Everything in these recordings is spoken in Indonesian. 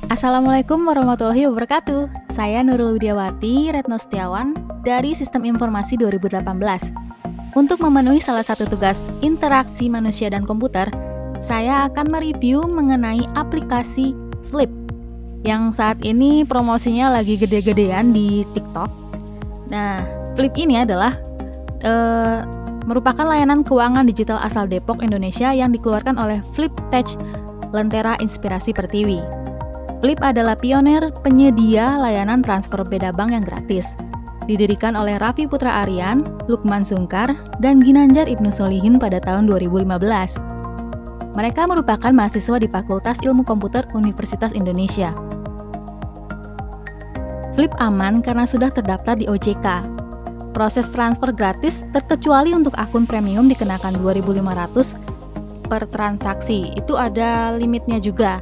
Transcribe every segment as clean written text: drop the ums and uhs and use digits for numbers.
Assalamualaikum warahmatullahi wabarakatuh. Saya Nurul Widiawati Retno Setiawan dari Sistem Informasi 2018. Untuk memenuhi salah satu tugas interaksi manusia dan komputer, saya akan mereview mengenai aplikasi Flip yang saat ini promosinya lagi gede-gedean di TikTok. Nah, Flip ini adalah merupakan layanan keuangan digital asal Depok, Indonesia yang dikeluarkan oleh FlipTech Lentera Inspirasi Pertiwi. Flip adalah pionir penyedia layanan transfer beda bank yang gratis. Didirikan oleh Raffi Putra Aryan, Lukman Sungkar, dan Ginanjar Ibnu Solihin pada tahun 2015. Mereka merupakan mahasiswa di Fakultas Ilmu Komputer Universitas Indonesia. Flip aman karena sudah terdaftar di OJK. Proses transfer gratis terkecuali untuk akun premium dikenakan 2.500 per transaksi. Itu ada limitnya juga.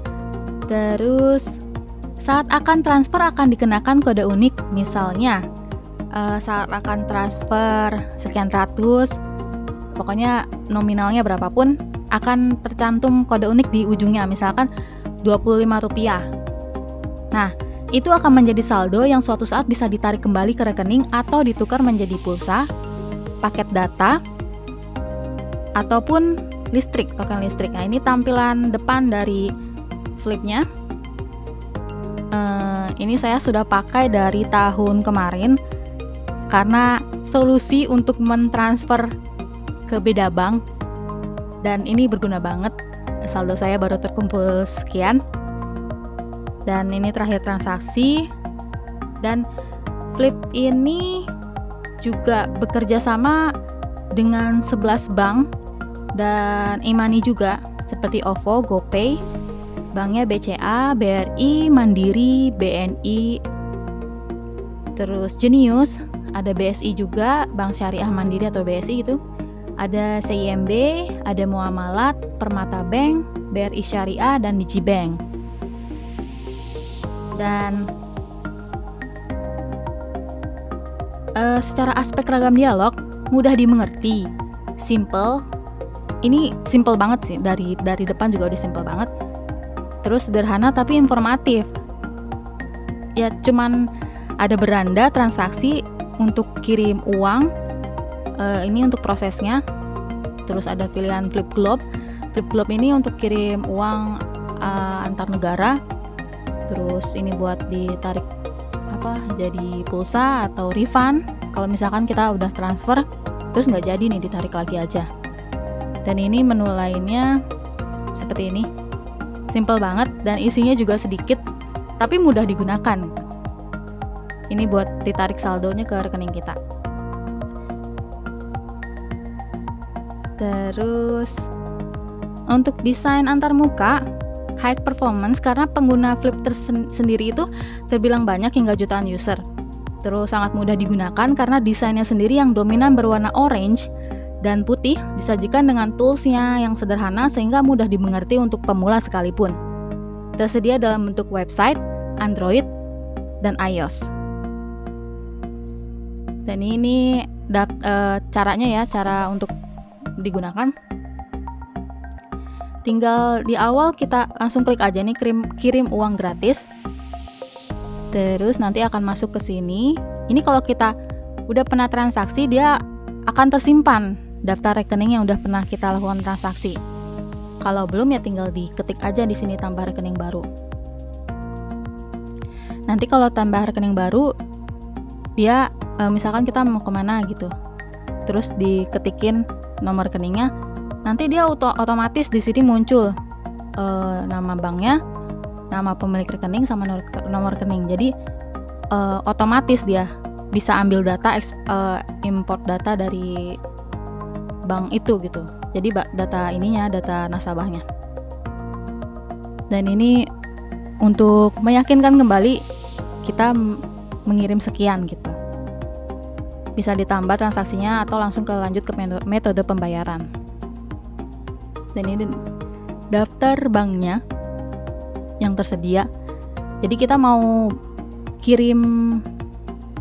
Terus saat akan transfer akan dikenakan kode unik, misalnya saat akan transfer sekian ratus, pokoknya nominalnya berapapun akan tercantum kode unik di ujungnya, misalkan Rp25. Nah, itu akan menjadi saldo yang suatu saat bisa ditarik kembali ke rekening atau ditukar menjadi pulsa, paket data, ataupun listrik, token listrik. Nah, ini tampilan depan dari Flipnya. Ini saya sudah pakai dari tahun kemarin karena solusi untuk mentransfer ke beda bank, dan ini berguna banget. Saldo saya baru terkumpul sekian, dan ini terakhir transaksi. Dan Flip ini juga bekerja sama dengan 11 bank dan e-money juga, seperti OVO, GoPay. Banknya BCA, BRI, Mandiri, BNI, terus Jenius, ada BSI juga, Bank Syariah Mandiri atau BSI itu, ada CIMB, ada Muamalat, Permata Bank, BRI Syariah, dan Digibank. Dan secara aspek ragam dialog, mudah dimengerti, simple. Ini simple banget sih, dari depan juga udah simple banget. Terus sederhana tapi informatif. Ya cuman ada beranda transaksi untuk kirim uang, ini untuk prosesnya. Terus ada pilihan Flip Globe. Flip Globe ini untuk kirim uang antar negara. Terus ini buat ditarik jadi pulsa atau refund. Kalau misalkan kita udah transfer terus nggak jadi nih, ditarik lagi aja. Dan ini menu lainnya seperti ini. Simple banget dan isinya juga sedikit tapi mudah digunakan. Ini buat ditarik saldonya ke rekening kita. Terus untuk desain antarmuka high performance karena pengguna Flip sendiri itu terbilang banyak hingga jutaan user. Terus sangat mudah digunakan karena desainnya sendiri yang dominan berwarna orange dan putih, disajikan dengan toolsnya yang sederhana sehingga mudah dimengerti untuk pemula sekalipun. Tersedia dalam bentuk website, Android, dan iOS. Dan ini caranya ya, cara untuk digunakan. Tinggal di awal kita langsung klik aja nih kirim uang gratis. Terus nanti akan masuk ke sini. Ini kalau kita udah pernah transaksi, dia akan tersimpan daftar rekening yang udah pernah kita lakukan transaksi. Kalau belum ya tinggal diketik aja di sini tambah rekening baru. Nanti kalau tambah rekening baru, dia misalkan kita mau kemana gitu, terus diketikin nomor rekeningnya, nanti dia otomatis di sini muncul nama banknya, nama pemilik rekening sama nomor rekening. Jadi otomatis dia bisa ambil data import data dari bank itu gitu. Jadi data ininya, data nasabahnya. Dan ini untuk meyakinkan kembali kita mengirim sekian gitu. Bisa ditambah transaksinya atau langsung lanjut ke metode pembayaran. Dan ini daftar banknya yang tersedia. Jadi kita mau kirim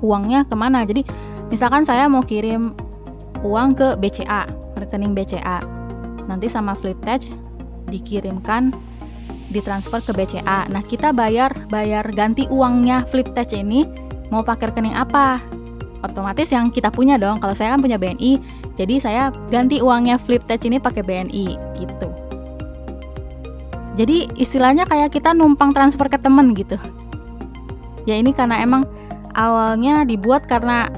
uangnya kemana. Jadi misalkan saya mau kirim uang ke BCA, rekening BCA. Nanti sama FlipTech dikirimkan ditransfer ke BCA. Nah, kita bayar ganti uangnya Fliptech ini mau pakai rekening apa? Otomatis yang kita punya dong. Kalau saya kan punya BNI, jadi saya ganti uangnya Fliptech ini pakai BNI gitu. Jadi istilahnya kayak kita numpang transfer ke temen gitu. Ya ini karena emang awalnya dibuat karena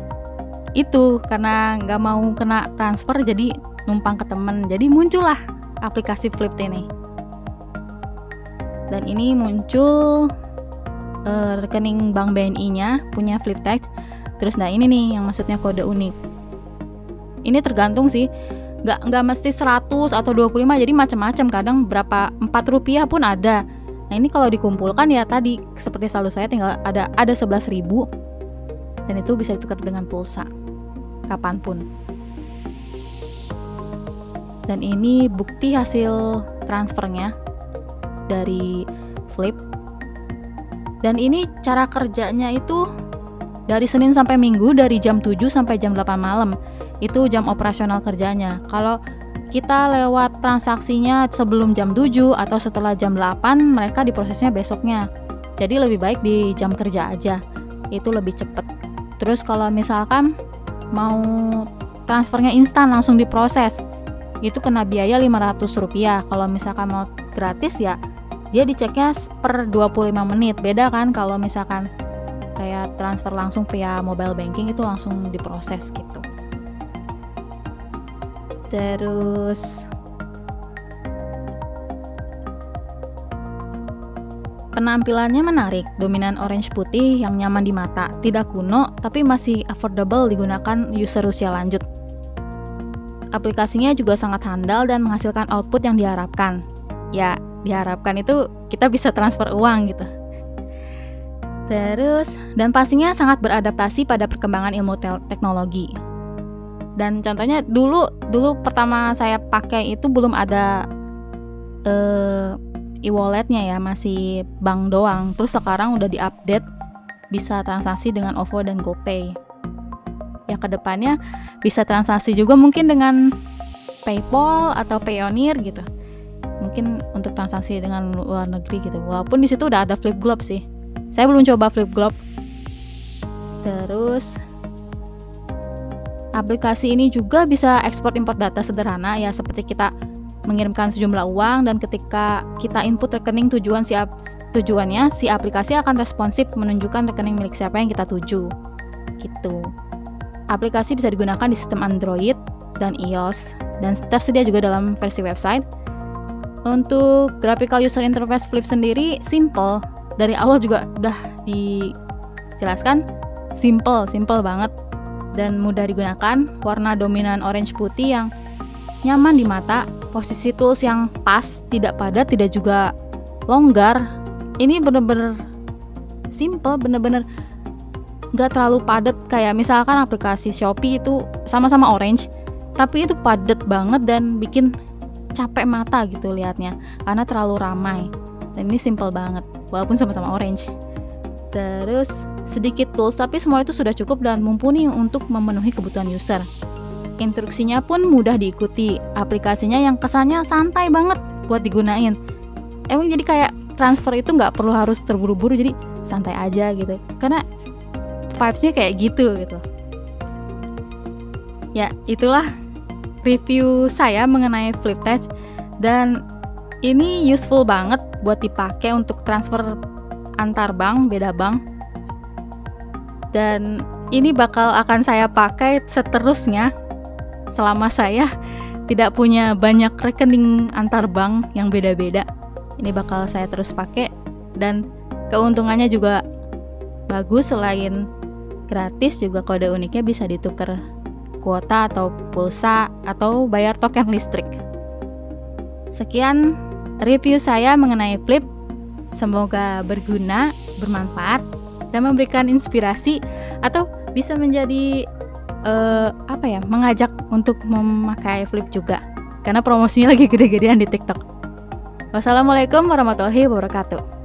nggak mau kena transfer, jadi numpang ke temen. Jadi muncullah aplikasi Flipt ini. Dan ini muncul rekening bank BNI-nya punya Fliptech. Terus nah ini nih yang maksudnya kode unik. Ini tergantung sih, nggak mesti 100 atau 25, jadi macam-macam. Kadang berapa, Rp4 pun ada. Nah ini kalau dikumpulkan ya tadi seperti saldo saya tinggal ada 11.000, dan itu bisa ditukar dengan pulsa kapanpun. Dan ini bukti hasil transfernya dari Flip. Dan ini cara kerjanya itu dari Senin sampai Minggu dari jam 7 sampai jam 8 malam. Itu jam operasional kerjanya. Kalau kita lewat transaksinya sebelum jam 7 atau setelah jam 8, mereka diprosesnya besoknya. Jadi lebih baik di jam kerja aja. Itu lebih cepat. Terus kalau misalkan mau transfernya instan langsung diproses, itu kena biaya Rp500. Kalau misalkan mau gratis ya dia diceknya per 25 menit. Beda kan kalau misalkan kayak transfer langsung via mobile banking, itu langsung diproses gitu. Terus penampilannya menarik, dominan orange putih yang nyaman di mata, tidak kuno tapi masih affordable digunakan user usia lanjut. Aplikasinya juga sangat handal dan menghasilkan output yang diharapkan. Ya, diharapkan itu kita bisa transfer uang gitu. Terus, dan pastinya sangat beradaptasi pada perkembangan ilmu teknologi. Dan contohnya dulu pertama saya pakai itu belum ada e-walletnya ya, masih bank doang. Terus sekarang udah diupdate, bisa transaksi dengan OVO dan GoPay. Ya kedepannya bisa transaksi juga mungkin dengan PayPal atau Payoneer gitu. Mungkin untuk transaksi dengan luar negeri gitu. Walaupun di situ udah ada Flipglobe sih. Saya belum coba Flipglobe. Terus aplikasi ini juga bisa ekspor import data sederhana ya, seperti kita mengirimkan sejumlah uang dan ketika kita input rekening tujuannya, si aplikasi akan responsif menunjukkan rekening milik siapa yang kita tuju. Gitu. Aplikasi bisa digunakan di sistem Android dan iOS dan tersedia juga dalam versi website. Untuk graphical user interface Flip sendiri simple. Dari awal juga udah dijelaskan, simple banget dan mudah digunakan. Warna dominan orange putih yang nyaman di mata, posisi tools yang pas, tidak padat, tidak juga longgar. Ini bener-bener simple, bener-bener nggak terlalu padat. Kayak misalkan aplikasi Shopee itu sama-sama orange, tapi itu padat banget dan bikin capek mata gitu liatnya karena terlalu ramai. Dan ini simple banget walaupun sama-sama orange. Terus sedikit tools tapi semua itu sudah cukup dan mumpuni untuk memenuhi kebutuhan user. Instruksinya pun mudah diikuti. Aplikasinya yang kesannya santai banget buat digunain. Emang jadi kayak transfer itu nggak perlu harus terburu-buru, jadi santai aja gitu. Karena vibes-nya kayak gitu. Ya itulah review saya mengenai Fliptech, dan ini useful banget buat dipakai untuk transfer antar bank, beda bank. Dan ini akan saya pakai seterusnya selama saya tidak punya banyak rekening antar bank yang beda-beda. Ini bakal saya terus pakai dan keuntungannya juga bagus. Selain gratis juga kode uniknya bisa ditukar kuota atau pulsa atau bayar token listrik. Sekian review saya mengenai Flip. Semoga berguna, bermanfaat, dan memberikan inspirasi atau bisa menjadi mengajak untuk memakai Flip juga. Karena promosinya lagi gede-gedean di TikTok. Wassalamualaikum warahmatullahi wabarakatuh.